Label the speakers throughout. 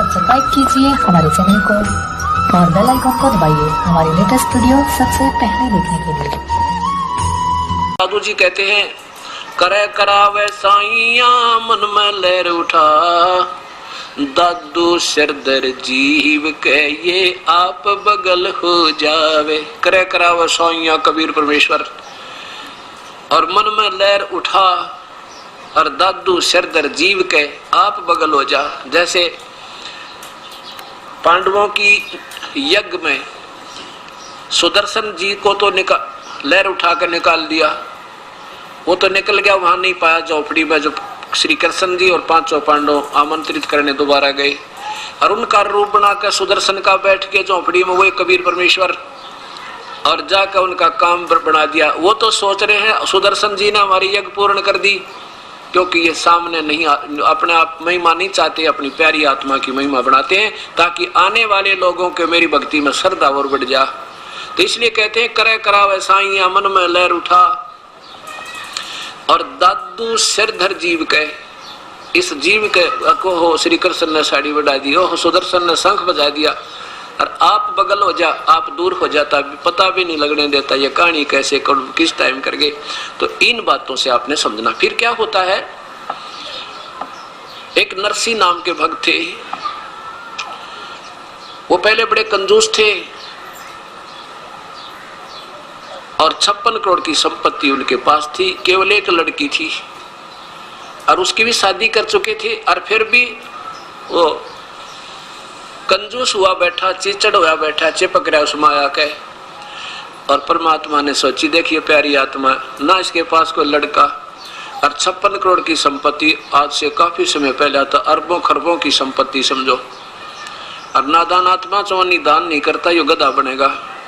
Speaker 1: Subscribe कीजिए हमारे channel को और बेल आइकन को दबाइए हमारी लेटेस्ट वीडियो सबसे पहले देखने के लिए।
Speaker 2: साधु जी कहते हैं, करे करावे साइया मन में लहर उठा, दादू सिरदर जीव के ये आप बगल हो जावे। करे करावे साइया कबीर परमेश्वर, और मन में लहर उठा, और दादू सिरदर जीव के आप बगल हो जा। जैसे पांडवों की यज्ञ में सुदर्शन जी को तो लहर उठा कर निकाल दिया, वो तो निकल गया, वहां नहीं पाया झोपड़ी में। जो श्री कृष्ण जी और पांचों पांडव आमंत्रित करने दोबारा गए और उनका रूप बनाकर सुदर्शन का बैठ के झोपड़ी में वही कबीर परमेश्वर, और जाकर उनका काम बना दिया। वो तो सोच रहे हैं सुदर्शन जी ने हमारी यज्ञ पूर्ण कर दी, क्योंकि ये सामने नहीं अपने आप महिमा नहीं चाहते, अपनी प्यारी आत्मा की महिमा बनाते हैं ताकि आने वाले लोगों के मेरी भक्ति में श्रद्धा और बढ़ जा। तो इसलिए कहते हैं, करे करावे साइया मन में लहर उठा, और दादू सिरधर जीव के, इस जीव के को हो श्री कृष्ण ने साड़ी बढ़ा दी, हो सुदर्शन ने शंख बजा दिया, और आप बगल हो जा, आप दूर हो जाता, पता भी नहीं लगने देता ये कहानी कैसे किस टाइम कर गए। तो इन बातों से आपने समझना। फिर क्या होता है, एक नरसी नाम के भक्त थे, वो पहले बड़े कंजूस थे और 56 करोड़ की संपत्ति उनके पास थी। केवल एक लड़की थी और उसकी भी शादी कर चुके थे, और फिर भी वो कंजूस हुआ बैठा, चिचड़ हुआ बैठा, चिपक रहा उस माया के। और परमात्मा ने सोची, देखिए प्यारी आत्मा, ना इसके पास कोई लड़का और 56 करोड़ की संपत्ति, आज से काफी समय पहले आता अरबों खरबों की संपत्ति समझो, और नादान आत्मा चौनी दान नहीं करता, यो गधा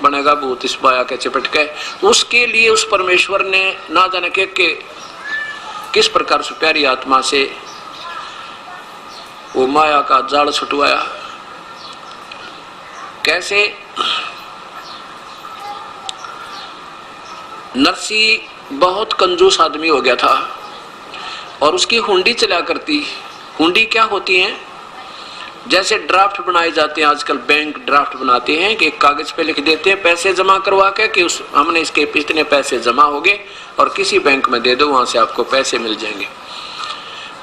Speaker 2: बनेगा भूत इस माया के चिपट के। उसके लिए उस परमेश्वर ने ना जाने के किस प्रकार से प्यारी आत्मा से वो माया का जाल छुटवाया। कैसे? नरसी बहुत कंजूस आदमी हो गया था और उसकी हुंडी चला करती। हुंडी क्या होती है? जैसे ड्राफ्ट बनाए जाते हैं आजकल, बैंक ड्राफ्ट बनाते हैं कि एक कागज पे लिख देते हैं पैसे जमा करवा के कि हमने इसके इतने पैसे जमा हो गए और किसी बैंक में दे दो, वहां से आपको पैसे मिल जाएंगे।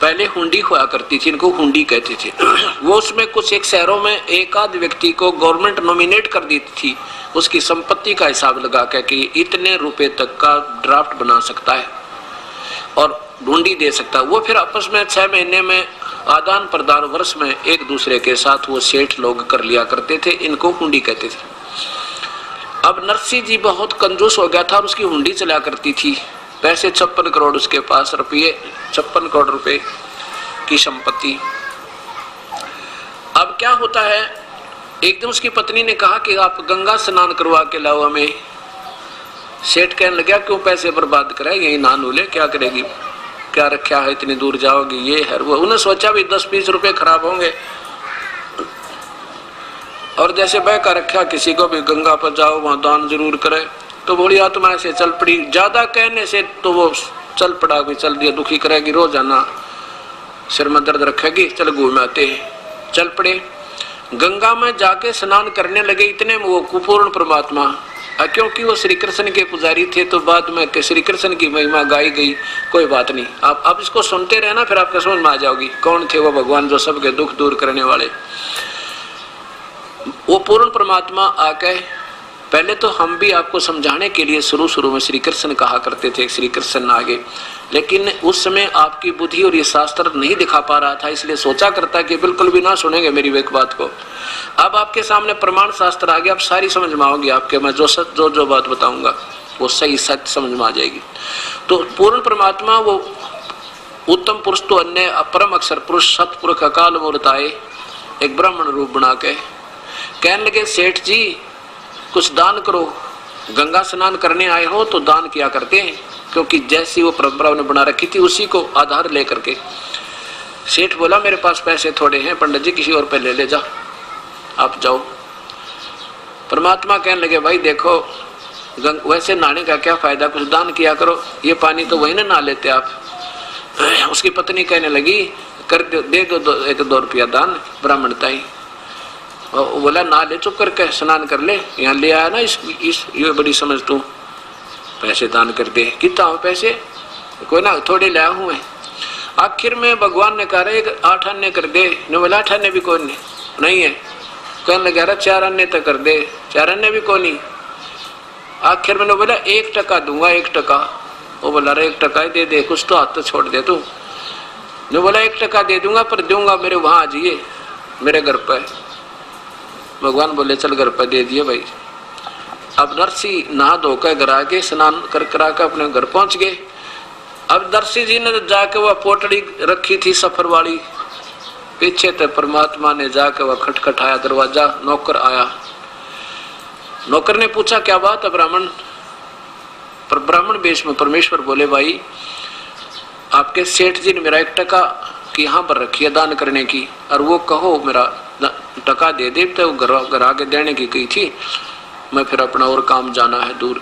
Speaker 2: पहले हुंडी हुआ करती थी, इनको हुंडी कहते थे। वो उसमें कुछ एक शहरों में एक आध व्यक्ति को गवर्नमेंट नॉमिनेट कर देती थी, उसकी संपत्ति का हिसाब लगा के कि इतने रुपए तक का ड्राफ्ट बना सकता है और हुंडी दे सकता है। वो फिर आपस में 6 महीने में आदान प्रदान, वर्ष में एक दूसरे के साथ वो सेठ लोग कर लिया करते थे, इनको हुंडी कहते थे। अब नरसी जी बहुत कंजूस हो गया था और उसकी हुंडी चला करती थी। पैसे 56 करोड़ उसके पास, रुपये 56 करोड़ रुपए की संपत्ति। अब क्या होता है, एक दिन उसकी पत्नी ने कहा कि आप गंगा स्नान करवा के लाओ हमें। सेठ कहने लगा, क्यों पैसे बर्बाद करे, यही नहा ले, क्या करेगी, क्या रखा है, इतनी दूर जाओगी, ये है वो। उन्हें सोचा भी 10-20 रुपए खराब होंगे, और जैसे बहका रखा किसी को भी गंगा पर जाओ वहां दान जरूर करे। तो बूढ़ी आत्मा ऐसे चल पड़ी, ज्यादा कहने से तो वो चल पड़ा, भी चल दिया, दुखी करेगी, रोजाना सिर में दर्द रखेगी, चल घूम आते। चल पड़े, गंगा में जाके स्नान करने लगे। इतने में वो कुपूर्ण परमात्मा, क्योंकि वो श्री कृष्ण के पुजारी थे तो बाद में श्री कृष्ण की महिमा गाई गई। कोई बात नहीं, आप इसको सुनते रहना, फिर आपको समझ में आ जाओगी कौन थे वो भगवान जो सबके दुख दूर करने वाले। वो पूर्ण परमात्मा आके, पहले तो हम भी आपको समझाने के लिए शुरू में श्री कृष्ण कहा करते थे, श्री कृष्ण आगे, लेकिन उस समय आपकी बुद्धि और ये शास्त्र नहीं दिखा पा रहा था, इसलिए सोचा करता कि बिल्कुल भी ना सुनेंगे मेरी एक बात को। अब आपके सामने प्रमाण शास्त्र आ गया, अब सारी समझ में आओगी आपके, मैं जो बात बताऊंगा वो सही सत्य समझ में आ जाएगी। तो पूर्ण परमात्मा वो उत्तम पुरुष तो अन्य परम अक्षर पुरुष सतपुरुष अकाल मूर्त आए, एक ब्राह्मण रूप बना के कहने लगे, सेठ जी कुछ दान करो, गंगा स्नान करने आए हो तो दान किया करते हैं, क्योंकि जैसी वो परंपरा उन्हें बना रखी थी उसी को आधार लेकर के। सेठ बोला, मेरे पास पैसे थोड़े हैं पंडित जी, किसी और पे ले जा, आप जाओ। परमात्मा कहने लगे, भाई देखो वैसे नहाने का क्या फायदा, कुछ दान किया करो, ये पानी तो वही ना नहा लेते आप। उसकी पत्नी कहने लगी, कर दे दो 1-2 रुपया दान ब्राह्मण ताई। वो बोला ना ले, चुप करके स्नान कर ले, यहाँ ले आया ना इस ये बड़ी समझ तू, पैसे दान कर दे। कितना हो पैसे? कोई ना, थोड़े लाया हूँ मैं। आखिर में भगवान ने कहा 8 आने कर दे। ने बोला 8 आने भी कौन नहीं है। कहने लगा 4 आने तक कर दे। 4 आने भी कौन नहीं। आखिर मैंने बोला 1 टका दूंगा, 1 टका। वो बोला 1 टका ही दे दे, कुछ तो हाथ तो छोड़ दे तू। ने बोला 1 टका दे दूंगा, पर दूंगा मेरे वहां आ जाइए, मेरे घर पर। भगवान बोले चल घर पर दे दिए भाई। अब नरसी नहा धोकर घर आके स्नान कर करा के अपने घर पहुंच गए। अब नरसी जी ने जाके वह पोटड़ी रखी थी सफर वाली, पीछे ते परमात्मा ने जाके वह खटखटाया दरवाजा। नौकर आया। नौकर ने पूछा क्या बात है ब्राह्मण? पर ब्राह्मण वेश में परमेश्वर बोले भाई आपके सेठ जी ने मेरा 1 टका की यहाँ पर रखी है दान करने की, और वो कहो मेरा टका दे दे, तो घर आके देने की कही थी, मैं फिर अपना और काम जाना है दूर।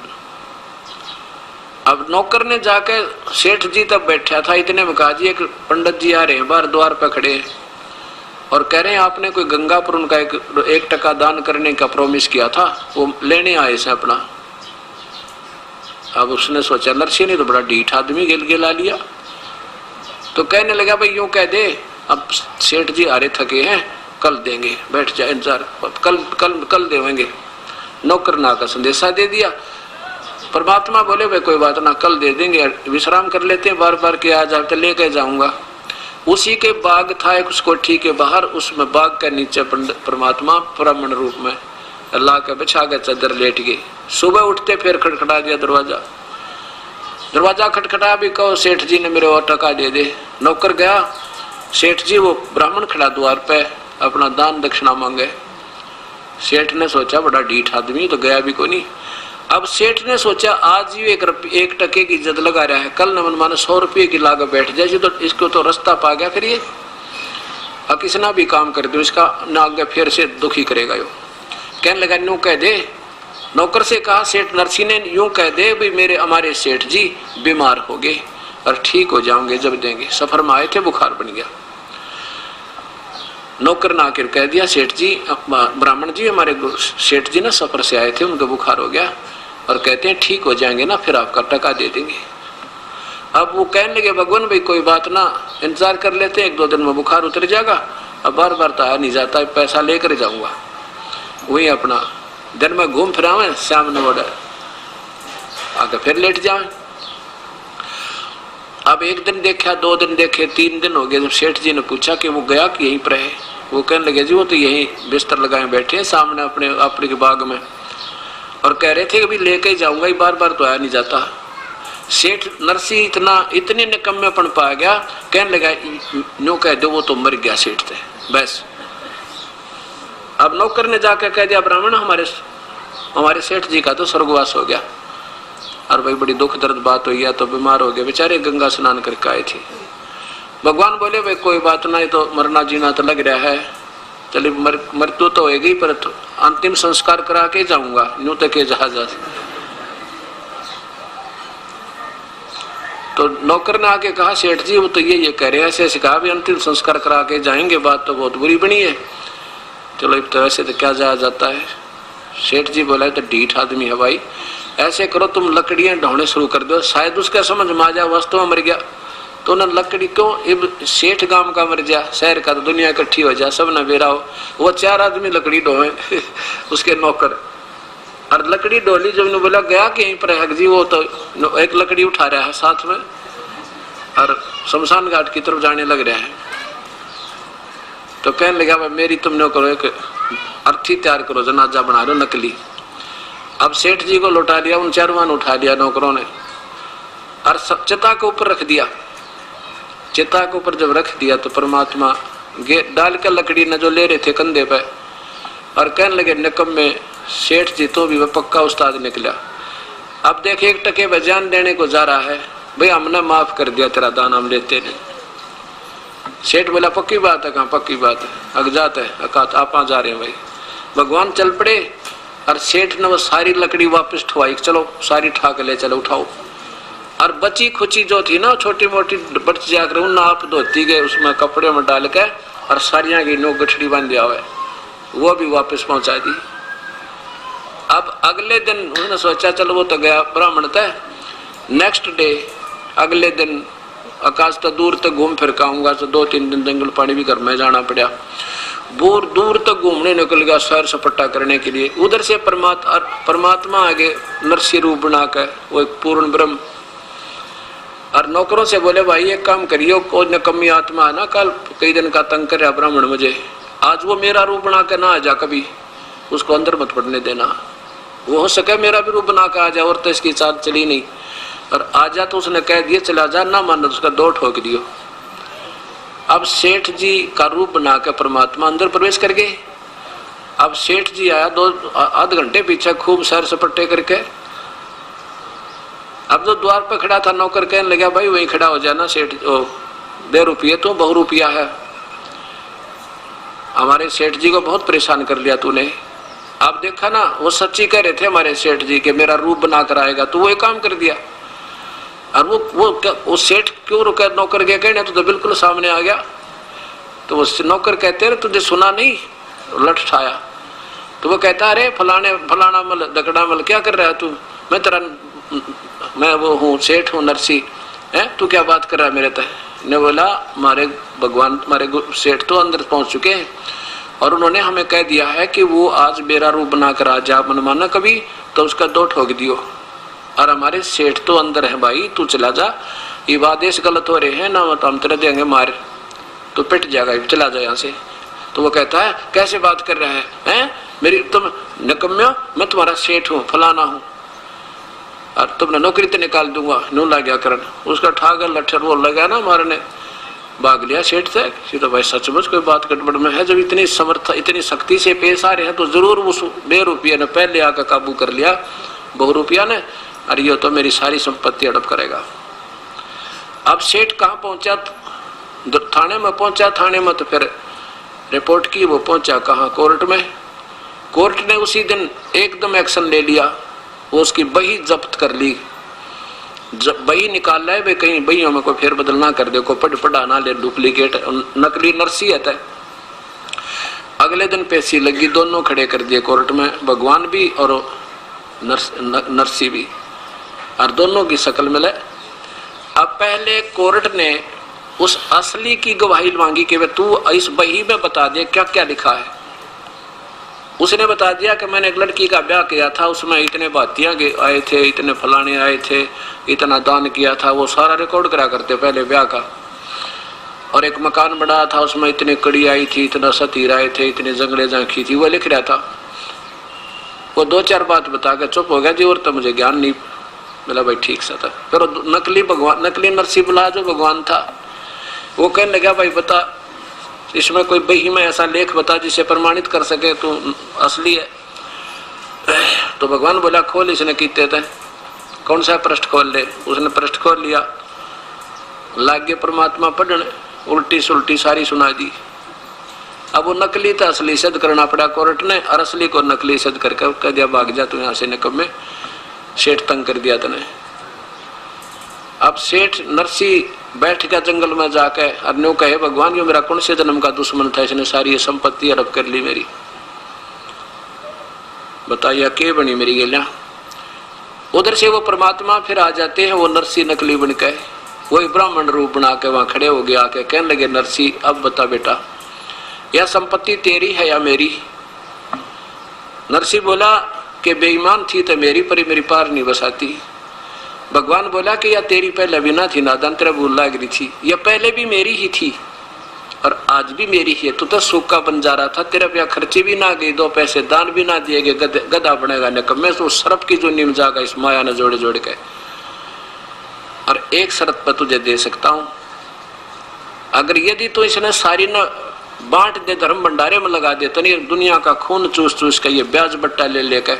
Speaker 2: अब नौकर ने जाके सेठ जी तब बैठा था, इतने में कहा जी एक पंडित जी आ रहे हैं बाहर द्वार पर खड़े और कह रहे हैं आपने कोई गंगापुर उनका 1 टका दान करने का प्रॉमिस किया था, वो लेने आए से अपना। अब उसने सोचा नरसी ने तो बड़ा ढीठ आदमी गिला लिया, तो कहने लगा भाई यूं कह दे अब सेठ जी आ रहे थके हैं, कल देंगे, बैठ जाए इंतजार, कल कल कल देंगे। नौकर ना का संदेशा दे दिया। परमात्मा बोले भाई कोई बात ना, कल दे देंगे, विश्राम कर लेते हैं, बार बार के आ जाते लेके जाऊंगा। उसी के बाग था एक उस कोठी के बाहर, उसमें बाग के नीचे परमात्मा ब्राह्मण रूप में अल्लाह के बिछा के चादर लेट गए। सुबह उठते फिर खटखटा दिया दरवाजा। दरवाजा खटखटा भी कहो सेठ जी ने मेरे और टका दे दे। नौकर गया, सेठ जी वो ब्राह्मण खड़ा द्वार पे अपना दान दक्षिणा मांगे। सेठ ने सोचा बड़ा ढीठ आदमी, तो गया भी कोई नहीं। अब सेठ ने सोचा आज ही 1 टके की इज्जत लगा रहा है, कल न मनमाने 100 रुपये की लाकर बैठ जाए, तो इसको तो रास्ता पा गया फिर ये, और किसना भी काम कर दो इसका ना आगे फिर से दुखी करेगा। यो कहने लगा यूं कह दे। नौकर से कहा सेठ नरसी ने यूं कह दे भाई हमारे सेठ जी बीमार हो गए और ठीक हो जाओगे जब देंगे, सफर में आए थे बुखार बन गया। नौकर ने आकर कह दिया सेठ जी ब्राह्मण जी हमारे सेठ जी ना सफर से आए थे, उनको बुखार हो गया और कहते हैं ठीक हो जाएंगे ना फिर आपका टका दे देंगे। अब वो कहने लगे भगवान भाई कोई बात ना, इंतजार कर लेते हैं, 1-2 दिन में बुखार उतर जाएगा, अब बार बार तो आ नहीं जाता, पैसा लेकर जाऊंगा, वही अपना दिन में घूम फिरावे, शाम ने ऑर्डर आगे फिर लेट जाए। अब 1 दिन देखा, 2 दिन देखे, 3 दिन हो गए। जब सेठ जी ने पूछा कि वो गया कि यहीं पर है, वो कहने लगे जी वो तो यहीं बिस्तर लगाए बैठे हैं सामने अपने के बाग में, और कह रहे थे कि भी लेके जाऊंगा, बार बार तो आया नहीं जाता। सेठ नरसी इतने निकम्मेपन पा गया, कहने लगा नो कह दो वो तो मर गया सेठ थे बस। अब नौकर ने जाकर कह दिया ब्राह्मण हमारे सेठ जी का तो स्वर्गवास हो गया, और भाई बड़ी दुख दर्द बात हुई है, तो बीमार हो गए बेचारे, गंगा स्नान करके आए थे। भगवान बोले भाई कोई बात नहीं, तो मरना जीना तो लग रहा है, चलिए मृत्यु तो होगी पर तो अंतिम संस्कार करा के जाऊंगा, यूं तक जहाज। तो नौकर ने आके कहा सेठ जी वो तो ये कह रहे हैं, ऐसे कहा भी अंतिम संस्कार करा के जाएंगे, बात तो बहुत बुरी बनी है। चलो तो ऐसे तो क्या जाता है। सेठ जी बोला तो ढीठ आदमी है भाई, ऐसे करो तुम लकड़ियां ढोने शुरू कर दो, शायद उसका समझ में आ जाए वास्तव में मर गया, तो ना लकड़ी क्यों सेठ गांव का मर जा, शहर का तो दुनिया इकट्ठी हो जाए, सब ना बेरा हो। वो 4 आदमी लकड़ी ढोए उसके नौकर, और लकड़ी डोली जब ने बोला गया कि यहीं पर है जी, वो तो एक लकड़ी उठा रहा है साथ में और शमशान घाट की तरफ जाने लग रहा है। तो कहने लगा भाई मेरी तुमने करो एक अर्थी तैयार करो, जनाजा बना लो नकली। अब सेठ जी को लौटा लिया, उन 4 उठा लिया नौकरों ने और चिता के ऊपर रख दिया। चिता के ऊपर जब रख दिया तो परमात्मा डाल कर लकड़ी ने जो ले रहे थे कंधे पे, और कहने लगे निकम्मे सेठ जी तो भी वह पक्का उस्ताद निकला। अब देख 1 टके में जान देने को जा रहा है, भाई हमने माफ कर दिया तेरा दान, हम लेते नहीं। सेठ बोला पक्की बात है, कहाँ पक्की बात है, अगजात है, आप जा रहे हैं भाई। भगवान चल पड़े और सेठ ने वो सारी लकड़ी वापस ठुआई, चलो सारी ठा के ले चलो, उठाओ। और बची खुची जो थी ना छोटी मोटी बच जाकर उन आप धोती गए उसमें कपड़े में डाल के और सारियां की नो गठड़ी बांध दिया हुआ, वो भी वापस पहुंचा दी। अब अगले दिन उन्होंने सोचा चलो वो तो गया ब्राह्मण तय। नेक्स्ट डे अगले दिन आकाश तो दूर तक घूम फिर आऊंगा, तो 2-3 दिन जंगल पानी भी घर में जाना पड़ा। दूर तक घूमने निकल गया सैर सपाटा करने के लिए। उधर से परमात्मा आगे नरसिंह रूप बनाकर वो एक पूर्ण ब्रह्म, और नौकरों से बोले भाई एक काम करियो, कोई नकम्मी आत्मा है ना, कल कई दिन का तंग कर ब्राह्मण मुझे, आज वो मेरा रूप बना के ना आ जा, कभी उसको अंदर मत पड़ने देना। वो हो सके मेरा भी रूप बना के आ जाए, और तो इसकी चाल चली नहीं, और आ जा तो उसने कह दिया चला जा, ना मानो उसका 2 ठोक दियो। अब सेठ जी का रूप बना के परमात्मा अंदर प्रवेश कर गए। अब सेठ जी आया 2-8 घंटे पीछे खूब सैर सपट्टे करके। अब जो द्वार पर खड़ा था नौकर कहने लगा भाई वहीं खड़ा हो जाना, सेठ दे रुपये तो बहु रुपया है, हमारे सेठ जी को बहुत परेशान कर लिया तूने। आप देखा ना वो सच्ची कह रहे थे हमारे सेठ जी के मेरा रूप बना कर आएगा, तो वो एक काम कर दिया। और वो सेठ क्यों रुका, नौकर के कहने तो बिल्कुल सामने आ गया। तो वो नौकर कहते रहे तुझे सुना नहीं, लठ उठाया। तो वो कहता अरे फलाना मल दकड़ा मल क्या कर रहा है तू, मैं वो हूँ सेठ हूँ नरसी है, तू क्या बात कर रहा है मेरे तय। ने बोला हमारे भगवान हमारे सेठ तो अंदर पहुंच चुके हैं, और उन्होंने हमें कह दिया है कि वो आज मेरा रूप बनाकर आ जा, मनमाना कभी तो उसका 2 ठोक दियो, और हमारे सेठ तो अंदर है भाई, तू चला जा, ये आदेश गलत हो रहे हैं ना, तो हम तेरे देंगे मार, तो पिट जाएगा, चला जा यहाँ से। तो वो कहता है कैसे बात कर रहे हैं, मेरी तुम नकम्या, मैं तुम्हारा सेठ हूँ फलाना हूँ, और तुमने नौकरी तो निकाल दूंगा, नू लग गया करण। उसका ठाकर लठर वो लगा ना मारने, भाग लिया सेठ से। तो भाई सचमुच कोई बात गड़बड़ में है, जब इतनी समर्थ इतनी शक्ति से पेश आ रहे हैं तो जरूर उस 1.5 रुपये ने पहले आकर काबू कर लिया, बहु रुपया ने, और ये तो मेरी सारी संपत्ति हड़प करेगा। अब सेठ कहाँ पहुंचा, थाने में पहुंचा, थाने में तो फिर रिपोर्ट की, वो पहुंचा कहाँ, कोर्ट में। कोर्ट ने उसी दिन एकदम एक्शन ले लिया, वो उसकी बही जब्त कर ली, बही निकाल लाए भाई, कहीं बहियों में कोई फेर बदल ना कर दे, कोई पढ़ा ना ले, डुप्लीकेट नकली नरसी है। अगले दिन पेशी लगी, दोनों खड़े कर दिए कोर्ट में, भगवान भी और नरसी भी, और दोनों की शक्ल मिले। अब पहले कोर्ट ने उस असली की गवाही मांगी कि वे तू इस बही में बता दे क्या क्या लिखा है। उसने बता दिया कि मैंने एक लड़की का ब्याह किया था, उसमें इतने बातियां आए थे, इतने फलाने आए थे, इतना दान किया था, वो सारा रिकॉर्ड करा करते पहले ब्याह का। और एक मकान बना था, उसमें इतनी कड़ी आई थी, इतना सतीर आए थे, इतने जंगले झांकी थी, वो लिख रहा था। वो 2-4 बात बता के चुप हो गया जी, और तो मुझे ज्ञान नहीं। बोला भाई ठीक सा था। फिर नकली भगवान, नकली नरसी बुला जो भगवान था, वो कहने लगा भाई बता इसमें कोई बही में ऐसा लेख बता जिसे प्रमाणित कर सके तू असली है। तो भगवान बोला खोल, इसने कीते थे, कौन सा पृष्ठ खोल ले। उसने पृष्ठ खोल लिया, लागे परमात्मा पढ़ने, उल्टी सुल्टी सारी सुना दी। अब वो नकली था असली सिद्ध करना पड़ा कोर्ट ने, और असली को नकली सिद्ध करके कह दिया भाग जा तू यहाँ से, निकम में सेठ तंग कर दिया तने। अब सेठ नरसी बैठ गया जंगल में जाके, और न्यू कहे भगवान ये मेरा कौन से जन्म का दुश्मन था, इसने सारी ये संपत्ति हड़प कर ली मेरी, बताइए के बनी मेरी गेलियां। उधर से वो परमात्मा फिर आ जाते हैं, वो नरसी नकली बन के वही ब्राह्मण रूप बना के वहां खड़े हो गया, आके कहने लगे नरसी अब बता बेटा यह संपत्ति तेरी है या मेरी। नरसी बोला कि बेईमान थी तो मेरी, पर मेरी पार नहीं बसाती। भगवान बोला कि या तेरी पहले भी ना थी, नादान तेरा भूल लग रही थी, यह पहले भी मेरी ही थी और आज भी मेरी ही है। तू तो सूखा बन जा रहा था, तेरे पे खर्चे भी ना गए, 2 पैसे दान भी ना दिए गए, गधा बनेगा निकम्मे। तो सरप की जो नीम जागा इस माया ने जोड़े जोड़ के, और एक शर्त पर तुझे दे सकता हूं, अगर यदि तो इसने सारी न बांट दे, धर्म भंडारे में लगा दे, तो नहीं दुनिया का खून चूस चूस के ये ब्याज बट्टा ले लेके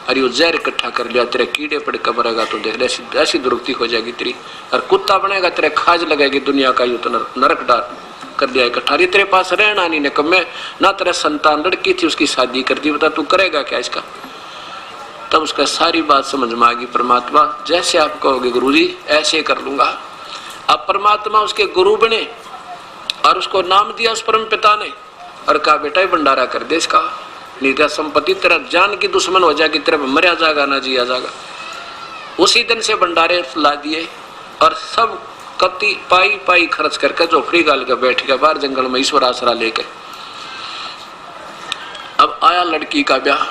Speaker 2: और ये जहर इकट्ठा कर लिया, तेरे कीड़े पड़ के मरेगा तो देख ऐसी दुर्गति हो जाएगी तेरी, और कुत्ता बनेगा तेरे खाज लगेगी दुनिया का, यूं तो नरक डाल कर दिया इकट्ठा। तेरे पास रहना नहीं निकम्मे, ना तेरे संतान लड़की थी उसकी शादी कर दी, बता तू करेगा क्या इसका। तब उसका सारी बात समझ में आ गई। परमात्मा जैसे आप कहोगे गुरुजी ऐसे कर लूंगा। अब परमात्मा उसके गुरु बने और उसको नाम दिया उस परम पिता ने और कहा बेटा भंडारा कर दे इसका, नहीं तो संपत्ति तेरा जान की दुश्मन हो जाएगी, तेरा मरिया जाएगा ना जिया जाएगा। उसी दिन से भंडारे ला दिए और सब कति पाई पाई खर्च करके झोपड़ी गाल के बैठ गया बाहर जंगल में ईश्वर आसरा लेके। अब आया लड़की का ब्याह,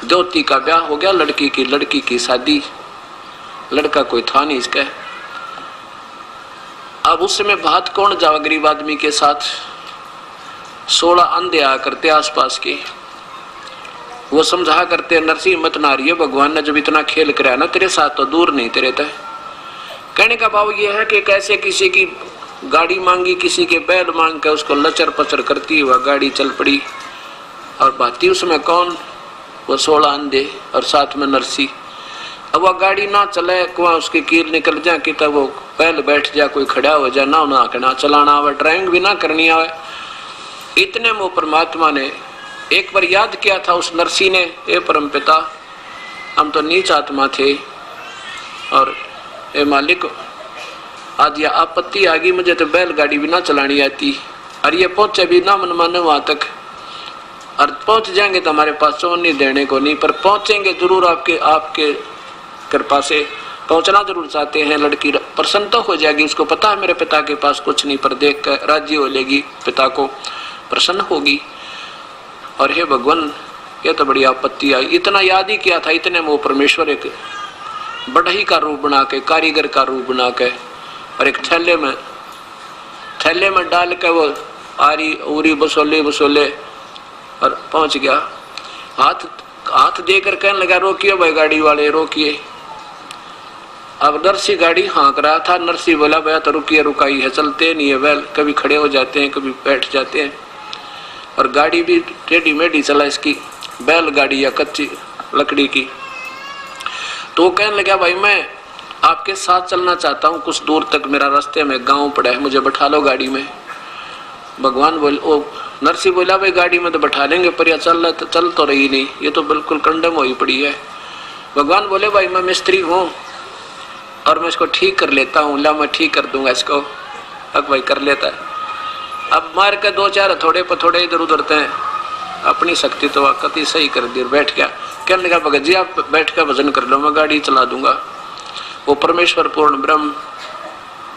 Speaker 2: ज्योति का ब्याह हो गया, लड़की की शादी। लड़का कोई था नहीं इसका। अब उस समय बात कौन जावा गरीब आदमी के साथ। 16 अंधे आ करते आसपास के, वो समझा करते नरसिंह मत नारी है, भगवान ने जब इतना खेल कराया ना तेरे साथ तो दूर नहीं तेरे तय। कहने का भाव ये है कि कैसे किसी की गाड़ी मांगी, किसी के बैल मांग के उसको लचर पचर करती हुआ गाड़ी चल पड़ी और भाती उसमें कौन, वो 16 अंधे और साथ में नरसी। अब वह गाड़ी ना चले वहाँ उसकी कील निकल जाए कि तब वो बैल बैठ जाए, कोई खड़ा हो जाए, ना चलाना आवे, ड्राइविंग भी ना करनी आवे। इतने में परमात्मा ने एक बार याद किया था उस नरसी ने, ए परम पिता हम तो नीच आत्मा थे और ए मालिक आज यह आपत्ति आ गई, मुझे तो बैलगाड़ी भी ना चलानी आती और ये पहुंचे भी ना मन माने वहां तक, और पहुंच जाएंगे तो हमारे पास चोन नहीं देने को नहीं, पर पहुंचेंगे जरूर आपके कृपा से पहुंचना जरूर चाहते हैं। लड़की प्रसन्न तो हो जाएगी, उसको पता है मेरे पिता के पास कुछ नहीं, पर देख कर राजी हो लेगी, पिता को प्रसन्न होगी। और हे भगवान ये तो बड़ी आपत्ति आई। इतना याद ही किया था, इतने में वो परमेश्वर एक बढ़ई का रूप बना के, कारीगर का रूप बना के और एक थैले में डाल के वो आरी उरी बसोले और पहुंच गया। हाथ देकर कहने लगा रोकिए भाई गाड़ी वाले रोकिए। अब नरसी गाड़ी हाँक रहा था, नरसी बोला भैया तो रुकिए, रुकाई है, चलते नहीं है बैल, कभी खड़े हो जाते हैं कभी बैठ जाते हैं और गाड़ी भी टेढ़ी मेढ़ी चला इसकी, बैल गाड़ी या कच्ची लकड़ी की। तो कहने लगा भाई मैं आपके साथ चलना चाहता हूँ कुछ दूर तक, मेरा रास्ते में गांव पड़ा है, मुझे बैठा लो गाड़ी में। भगवान बोले, ओ नरसी बोला भाई गाड़ी में तो बैठा लेंगे पर यह चल तो रही नहीं, ये तो बिल्कुल कंडम हुई पड़ी है। भगवान बोले भाई मैं मिस्त्री हूँ और मैं इसको ठीक कर लेता हूँ, ला मैं ठीक कर दूंगा इसको। अब भाई कर लेता है, अब मार के 2-4 थोड़े पर थोड़े इधर उधर हैं, अपनी शक्ति तो कति सही कर दी, बैठ गया। कहने लगा भगत जी आप बैठ कर भजन कर लो, मैं गाड़ी चला दूंगा। वो परमेश्वर पूर्ण ब्रह्म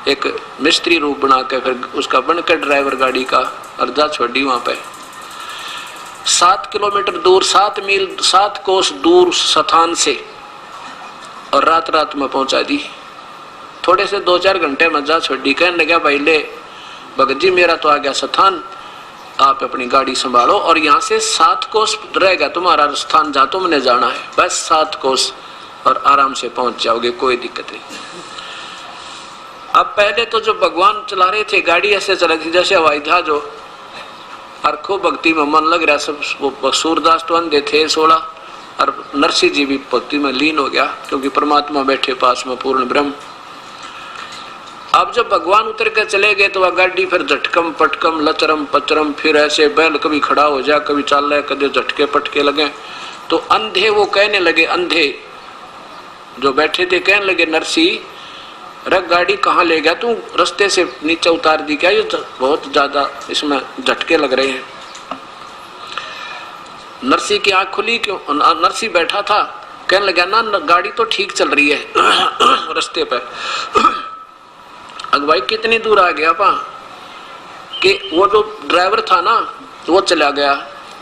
Speaker 2: एक मिस्त्री रूप बना के फिर उसका बनकर ड्राइवर गाड़ी का और जा छोड़ी वहां पे 7 किलोमीटर दूर, 7 मील 7 कोस दूर स्थान से, और रात में पहुंचा दी। थोड़े से 2-4 घंटे में जा छोड़ी। कहने लगा भाई ले भगत जी मेरा तो आ गया स्थान, आप अपनी गाड़ी संभालो और यहाँ से 7 कोस रहेगा तुम्हारा स्थान, जहाँ तुमने जाना है, बस 7 कोस और आराम से पहुंच जाओगे, कोई दिक्कत नहीं। अब पहले तो जो भगवान चला रहे थे गाड़ी ऐसे चला थी जैसे हवाई जहाज हो, और खूब भक्ति में मन लग रहा सब। वो सूरदास तो अंधे थे 16 और नरसिंह जी भी भक्ति में लीन हो गया क्योंकि परमात्मा बैठे पास में पूर्ण ब्रह्म। अब जब भगवान उतर के चले गए तो वह गाड़ी फिर झटकम पटकम लचरम पचरम, फिर ऐसे बैल कभी खड़ा हो जाए कभी चल रहा है, कभी झटके पटके लगे। तो अंधे वो कहने लगे, अंधे जो बैठे थे कहने लगे नरसिंह रख गाड़ी कहाँ ले गया तू, रास्ते से नीचे उतार दी क्या, ये बहुत ज्यादा इसमें झटके लग रहे हैं। नरसिंह की आंख खुली क्यों, नरसिंह बैठा था, कहने लगा ना गाड़ी तो ठीक चल रही है रास्ते पर। अगवाई कितनी दूर आ गया पा कि वो जो ड्राइवर था ना वो चला गया,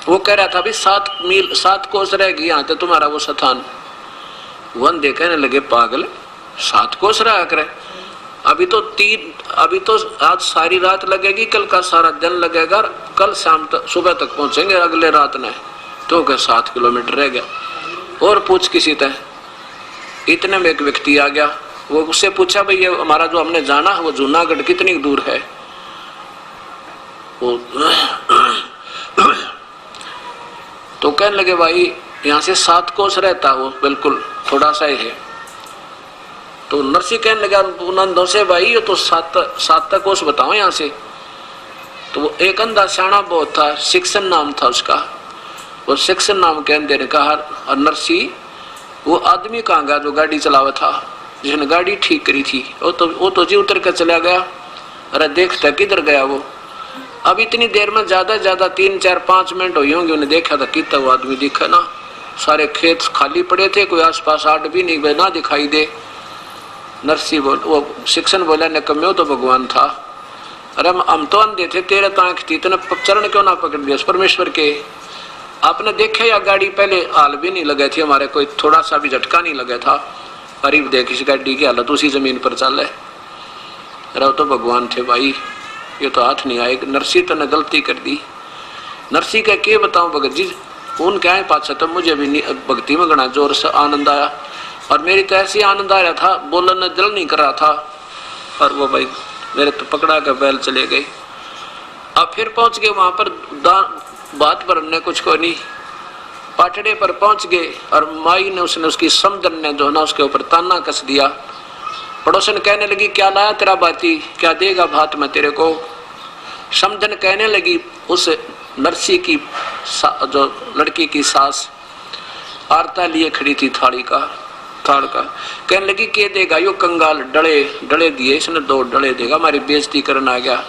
Speaker 2: वो कह रहा था भी 7 मील 7 कोस रह गई यहाँ तो तुम्हारा वो स्थान। वन देखने लगे पागल 7 कोस रहा करे, अभी तो आज सारी रात लगेगी, कल का सारा दिन लगेगा, कल शाम तक सुबह तक पहुंचेंगे अगले रात ने, तो क्या 7 किलोमीटर रह गया। और पूछ किसी तरह, इतने में एक व्यक्ति आ गया, वो उससे पूछा भाई ये हमारा जो हमने जाना है वो जूनागढ़ कितनी दूर है। वो तो कहने लगे भाई यहाँ से 7 कोस रहता वो बिल्कुल थोड़ा सा ही है। तो नरसिंह कहने लगा नंदों से भाई ये तो 7 कोस बताओ यहाँ से। तो वो एक अंधा सियाना बहुत था, शिक्षण नाम था उसका, वो शिक्षण नाम कहने देने कहा, और नरसिंह वो आदमी कहाँ गया जो गाड़ी चलावा था, जिसने गाड़ी ठीक करी थी? वो तो जी उतर कर चला गया। अरे देखता किधर गया वो? अब इतनी देर में ज्यादा 3, 4, 5 मिनट हुई होंगे, उन्हें देखा था कितना वो आदमी दिखा ना। सारे खेत खाली पड़े थे, कोई आसपास आड़ भी नहीं ना दिखाई दे। नरसी वो शिक्षण बोला निकम्मे तो भगवान था। अरे हम तो अंधे थे, तेरे तो आंख थी, इतने चरण क्यों ना पकड़ दिया परमेश्वर के? आपने देखे या गाड़ी पहले हाल भी नहीं लगे थे हमारे, कोई थोड़ा सा भी झटका नहीं लगा था। करीब देख इस गाड़ी की हालत उसी जमीन पर चल है। अरे तो भगवान थे भाई, ये तो हाथ नहीं आए। नरसी तो ने गलती कर दी। नरसी का क्या बताऊं भगत जी, उन क्या है पाछा तो मुझे भी भक्ति में घना जोर से आनंद आया, और मेरी तो ऐसी आनंद आ रहा था, बोलने दिल नहीं कर रहा था। और वो भाई मेरे तो पकड़ा के बैल चले गए। अब फिर पहुंच गए वहां पर, बात पर हमने कुछ को नहीं, पाटड़े पर पहुंच गए और माई ने उसकी समदन ने जो ना उसके ऊपर ताना कस दिया। पड़ोसन कहने लगी क्या लाया तेरा बाती, क्या देगा भात में तेरे को? समदन कहने लगी उस नरसी की जो लड़की की सास आरता लिए खड़ी थी थाल का, कहने लगी के देगा? यो कंगाल डले दिए इसने, 2 डले देगा, हमारी बेइज्जती करने आ गया।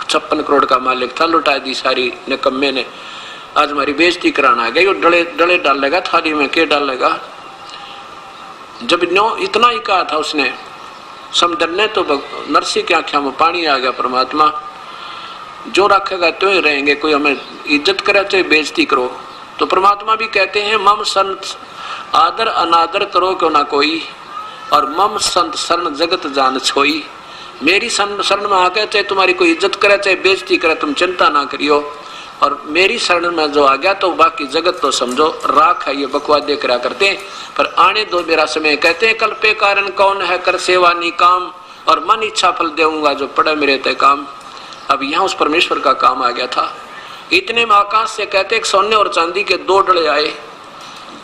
Speaker 2: 56 करोड़ का मालिक था, लुटा दी सारी निकम्मे ने, आज हमारी बेइज्जती कराना आ गया। यो डले डालेगा थाली में, के डालेगा? जब इतना ही कहा था उसने समदन ने, तो नरसी की आंखों में पानी आ गया। परमात्मा जो रखेगा तो ही रहेंगे, कोई हमें इज्जत करे तो बेइज्जती करो। तो परमात्मा भी कहते हैं मम संत आदर अनादर करो क्यों ना कोई, और मम संत शरण जगत जान छोई। मेरी शरण में आके चाहे तुम्हारी कोई इज्जत करे चाहे बेइज्जती करे, तुम चिंता ना करियो। और मेरी शरण में जो आ गया तो बाकी जगत तो समझो राख है, ये बकवाद देख रहा करते हैं। पर आने दो मेरा समय, कहते हैं कल पे कारण कौन है कर सेवा निकाम, और मन इच्छा फल देऊंगा जो पड़े मेरे तय काम। अब यहाँ उस परमेश्वर का काम आ गया था। इतने में आकाश से कहते हैं सोने और चांदी के 2 डले आए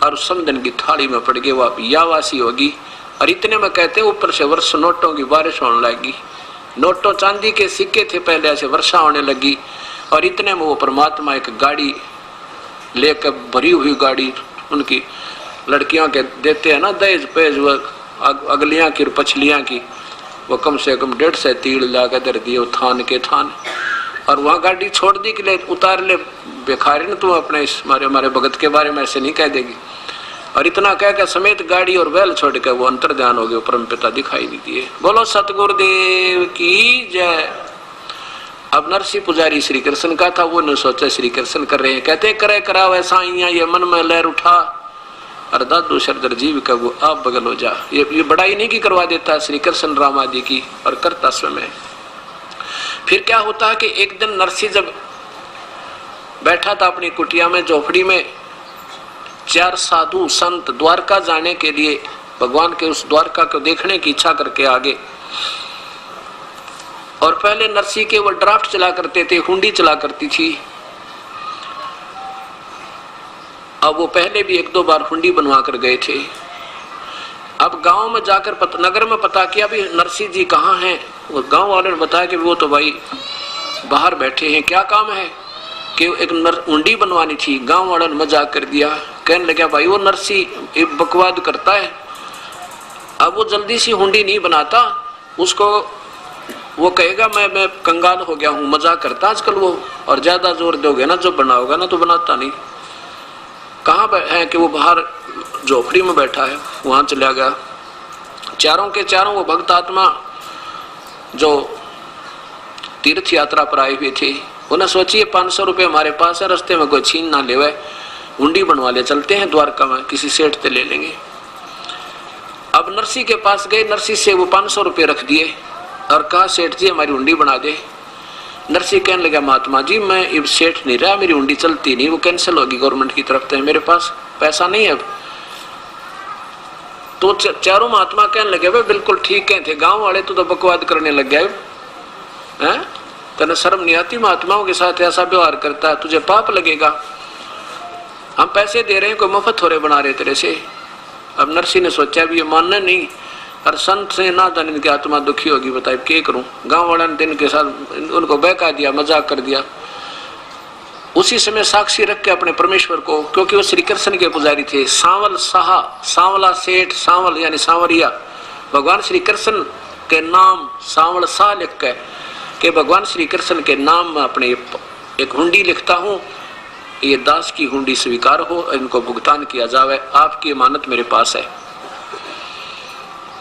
Speaker 2: और समदन की थाली में पड़ गए, वो यावासी होगी। और इतने में कहते हैं ऊपर से वर्ष नोटों की बारिश होने लगी। नोटों चांदी के सिक्के थे पहले, ऐसे वर्षा होने लगी। और इतने में वो परमात्मा एक गाड़ी लेकर, भरी हुई गाड़ी, उनकी लड़कियों के देते हैं ना दहेज पेज, वो अगलियां की और पछलियां की, वो कम से कम 150 तीड़ लाकर दर दिए थान के थान। और वहाँ गाड़ी छोड़ दी कि ले उतार ले बेखारी न तुम अपने हमारे भगत के बारे में ऐसे नहीं कह देगी। और इतना कह के समेत गाड़ी और बैल छोड़ के वो अंतर ध्यान हो गए, परम पिता दिखाई नहीं दिए। बोलो सतगुरुदेव की जय। अब नरसी पुजारी श्री कृष्ण का था, वो न सोचा श्री कृष्ण कर रहे हैं, कहते करे कराव ऐसा ये मन में लहर उठा। और दादू शरदर जीव का वो आप बगल हो जा, ये बड़ाई नहीं की करवा देता श्री कृष्ण राम आदि की, और करता स्वयं। फिर क्या होता है कि एक दिन नरसी जब बैठा था अपनी कुटिया में, झोपड़ी में, 4 साधु संत द्वारका जाने के लिए भगवान के उस द्वारका को देखने की इच्छा करके आगे। और पहले नरसी के वो ड्राफ्ट चला करते थे, हुंडी चला करती थी। अब वो पहले भी 1-2 बार हुंडी बनवा कर गए थे। अब गांव में जाकर नगर में पता किया भी नरसी जी कहाँ हैं। वो गांव वालों ने बताया कि वो तो भाई बाहर बैठे हैं। क्या काम है कि एक हुंडी बनवानी थी। गांव वालों ने मजाक कर दिया, कहने लगा भाई वो नरसी एक बकवाद करता है, अब वो जल्दी सी हुंडी नहीं बनाता, उसको वो कहेगा मैं कंगाल हो गया हूँ, मजाक करता आजकल वो। और ज्यादा जोर दोगे ना जो बनाओगा ना तो बनाता नहीं। कहाँ है कि वो बाहर झोपड़ी में बैठा है, वहां चला गया। चारों के चारों वो भक्त आत्मा जो तीर्थ यात्रा पर आए हुए थे, उन्हें सोचिए 500 रुपये हमारे पास है, रास्ते में कोई छीन ना लेवे, हुंडी बनवा ले, चलते हैं द्वारका में, किसी सेठ से ले लेंगे। अब नरसी के पास गए, नरसी से वो 500 रुपये रख दिए और कहा सेठ जी हमारी हुंडी बना दे। नरसी कहने लगा महात्मा जी मैं अब सेठ नहीं रहा, मेरी हुंडी चलती नहीं, वो कैंसिल होगी गवर्नमेंट की तरफ से, मेरे पास पैसा नहीं है अब। तो चारों महात्मा कहने लगे भाई बिल्कुल ठीक कहते, गांव वाले तो बकवाद करने लग गए हैं, तेने शर्म नहीं आती महात्माओं के साथ ऐसा व्यवहार करता है, तुझे पाप लगेगा, हम पैसे दे रहे हैं, कोई मुफ्त हो रहे बना रहे तेरे से। अब नरसी ने सोचा भी ये मानना नहीं, और संत से ना जाने इनकी आत्मा दुखी होगी, बताए क्या करूं। गांव वाले ने दिन के साथ उनको बहका दिया, मजाक कर दिया। उसी समय साक्षी रख के अपने परमेश्वर को, क्योंकि वो श्री कृष्ण के पुजारी थे। सांवल साहा, सांवला सेठ, सांवल यानी सांवरिया, भगवान श्री कृष्ण के नाम सांवल सा लिख के कि भगवान श्री कृष्ण के नाम में अपने एक हुंडी लिखता हूँ, ये दास की हुंडी स्वीकार हो, इनको भुगतान किया जावे, आपकी अमानत मेरे पास है।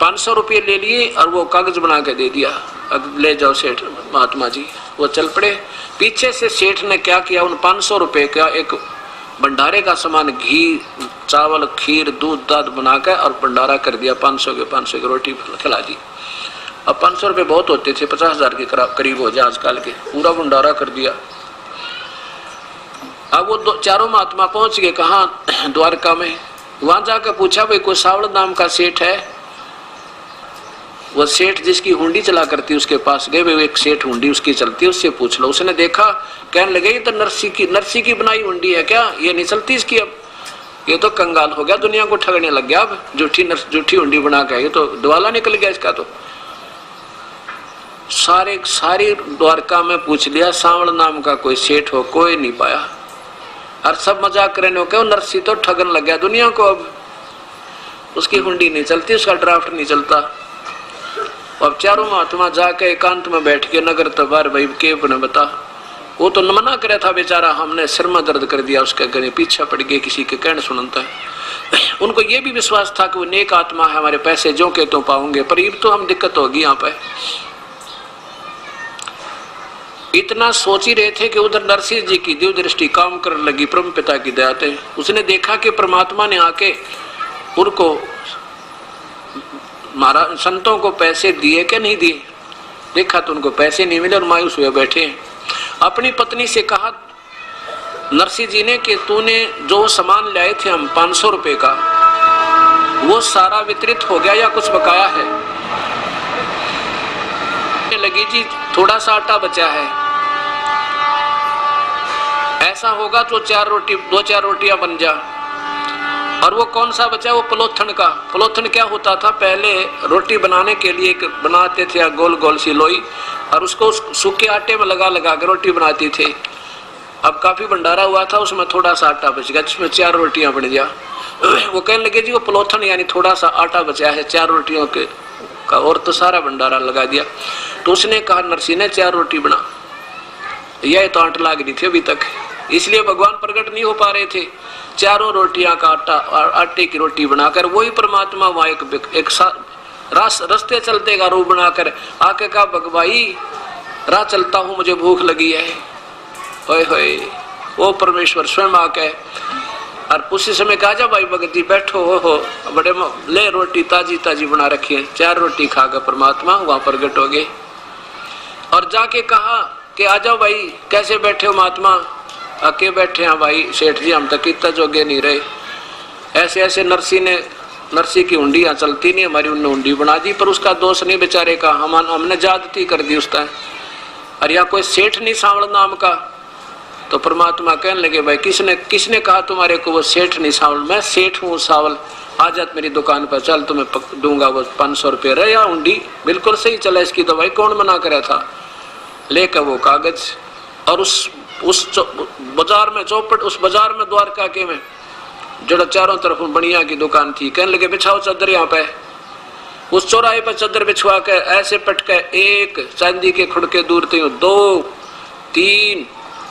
Speaker 2: 500 रुपये ले लिए और वो कागज बना के दे दिया, अब ले जाओ सेठ महात्मा जी। वो चल पड़े। पीछे से सेठ ने क्या किया, उन 500 रुपये का एक भंडारे का सामान, घी, चावल, खीर, दूध दाद बनाकर और भंडारा कर दिया। 500 की रोटी खिला दी। अब 500 रुपये बहुत होते थे, 50,000 के करीब हो जाए आजकल के, पूरा भंडारा कर दिया। अब वो चारों महात्मा पहुंच गए कहाँ, द्वारका में। वहां जाकर पूछा भाई कोई सावल नाम का सेठ है। वो सेठ जिसकी हुंडी चला करती उसके पास गए, वे एक सेठ हुंडी उसकी चलती है, उससे पूछ लो। उसने देखा, कहने लगे ये तो नरसी की बनाई हुंडी है क्या, ये नहीं चलती इसकी, अब ये तो कंगाल हो गया, दुनिया को ठगने लग गया, अब झूठी हुंडी बना के, ये तो दिवाला निकल गया इसका। तो सारी द्वारका में पूछ लिया, सांवल नाम का कोई सेठ हो, कोई नहीं पाया। और सब मजाक करने को, नरसी तो ठगन लग गया दुनिया को, अब उसकी हुंडी नहीं चलती, उसका ड्राफ्ट नहीं चलता। अब चारों महात्मा जाके एकांत में बैठ के नगर तबार भाई के ने बता, वो तो मना करे था बेचारा, हमने सिर में दर्द कर दिया, उसके गले पीछे पड़ गए, किसी के कहने सुनता है। उनको ये भी विश्वास था कि वो नेक आत्मा है, हमारे पैसे जो के तो पाऊंगे, पर ये तो हम दिक्कत होगी यहाँ पे। इतना सोच ही रहे थे कि उधर नरसिंह जी की दिव्य दृष्टि काम करने लगी परम पिता की दया से। उसने देखा कि परमात्मा ने आके उनको महाराज संतों को पैसे दिए क्या नहीं दिए, देखा तो उनको पैसे नहीं मिले और मायूस हुए बैठे। अपनी पत्नी से कहा नरसिंह जी ने कि तूने जो सामान लाए थे हम 500 रुपए का, वो सारा वितरित हो गया या कुछ बकाया है। लगी जी थोड़ा सा आटा बचा है, ऐसा होगा तो 2-4 रोटियां बन जा। और वो कौन सा बचा, वो पलोथन का। पलोथन क्या होता था, पहले रोटी बनाने के लिए एक बनाते थे गोल गोल सी लोई, और उसको सूखे आटे में लगा कर रोटी बनाती थे। अब काफी भंडारा हुआ था, उसमें थोड़ा सा आटा बच गया, जिसमें 4 रोटियां बन गया। वो कहने लगे जी वो पलोथन यानी थोड़ा सा आटा बचा है 4 रोटियों के का, और तो सारा भंडारा लगा दिया। तो उसने कहा नरसिंह ने 4 रोटी बना, यह तो आट लाग रही थी अभी तक, इसलिए भगवान प्रकट नहीं हो पा रहे थे। 4 रोटियां का आटे की रोटी बनाकर वही परमात्मा वहां एक रास्ते चलते का रूप बनाकर आके कहा भगवाई राह चलता हूं, मुझे भूख लगी है। होए होए, वो परमेश्वर स्वयं आके और उसी समय कहा जा भाई भगत जी बैठो, हो बड़े ले रोटी ताजी ताजी बना रखी है। 4 रोटी खाकर परमात्मा वहां प्रकट हो गए और जाके कहा कि आ जाओ भाई, कैसे बैठे हो महात्मा? आके बैठे हैं भाई सेठ जी, हम तक इतना जोगे नहीं रहे। ऐसे ऐसे नरसी की हुंडियां चलती नहीं, हमारी उन्होंने हुंडी बना दी, पर उसका दोष नहीं बेचारे का, हमने ज्यादती कर दी उसका। और या कोई सेठ नहीं सांवल नाम का। तो परमात्मा कहने लगे भाई किसने कहा तुम्हारे को वो सेठ नहीं सांवल? मैं सेठ हूँ सावल, आ जात मेरी दुकान पर, चल तुम्हें दूंगा वो 500 रुपये रहे या हुंडी, बिल्कुल सही चला इसकी दवाई, कौन मना करा था। लेकर वो कागज और उस बाजार में चौपट, उस बाजार में द्वारका के में जो चारों तरफ बनिया की दुकान थी, कहने लगे बिछाओ चादर यहाँ पे। उस चौराहे पर चादर बिछवा के ऐसे पटके, एक चांदी के खुड़के दूर थे 2, 3,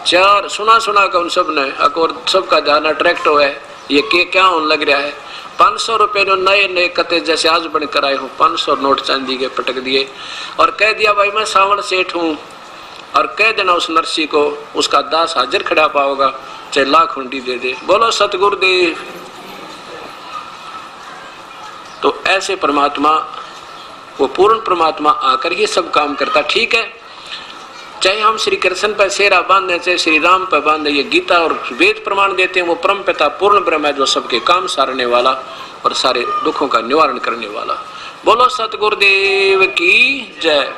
Speaker 2: 4 सुना का उन सब ने, और सबका ध्यान अट्रैक्ट हुआ है, ये क्या होने लग रहा है। 500 रुपए नए कते जैसे आज बनकर आए हो, 500 नोट चांदी के पटक दिए और कह दिया भाई मैं सांवल सेठ हूँ, और कह देना उस नरसी को उसका दास हाजिर खड़ा पाओगा, चाहे लाख हुंडी दे दे। बोलो सतगुरुदेव। तो ऐसे परमात्मा, वो पूर्ण परमात्मा आकर ही सब काम करता। ठीक है, चाहे हम श्री कृष्ण पर सेरा बांधे, चाहे श्री राम पर बांधे, ये गीता और वेद प्रमाण देते हैं वो परम पिता पूर्ण ब्रह्म है, जो सबके काम सारने वाला और सारे दुखों का निवारण करने वाला। बोलो सतगुरुदेव की जय।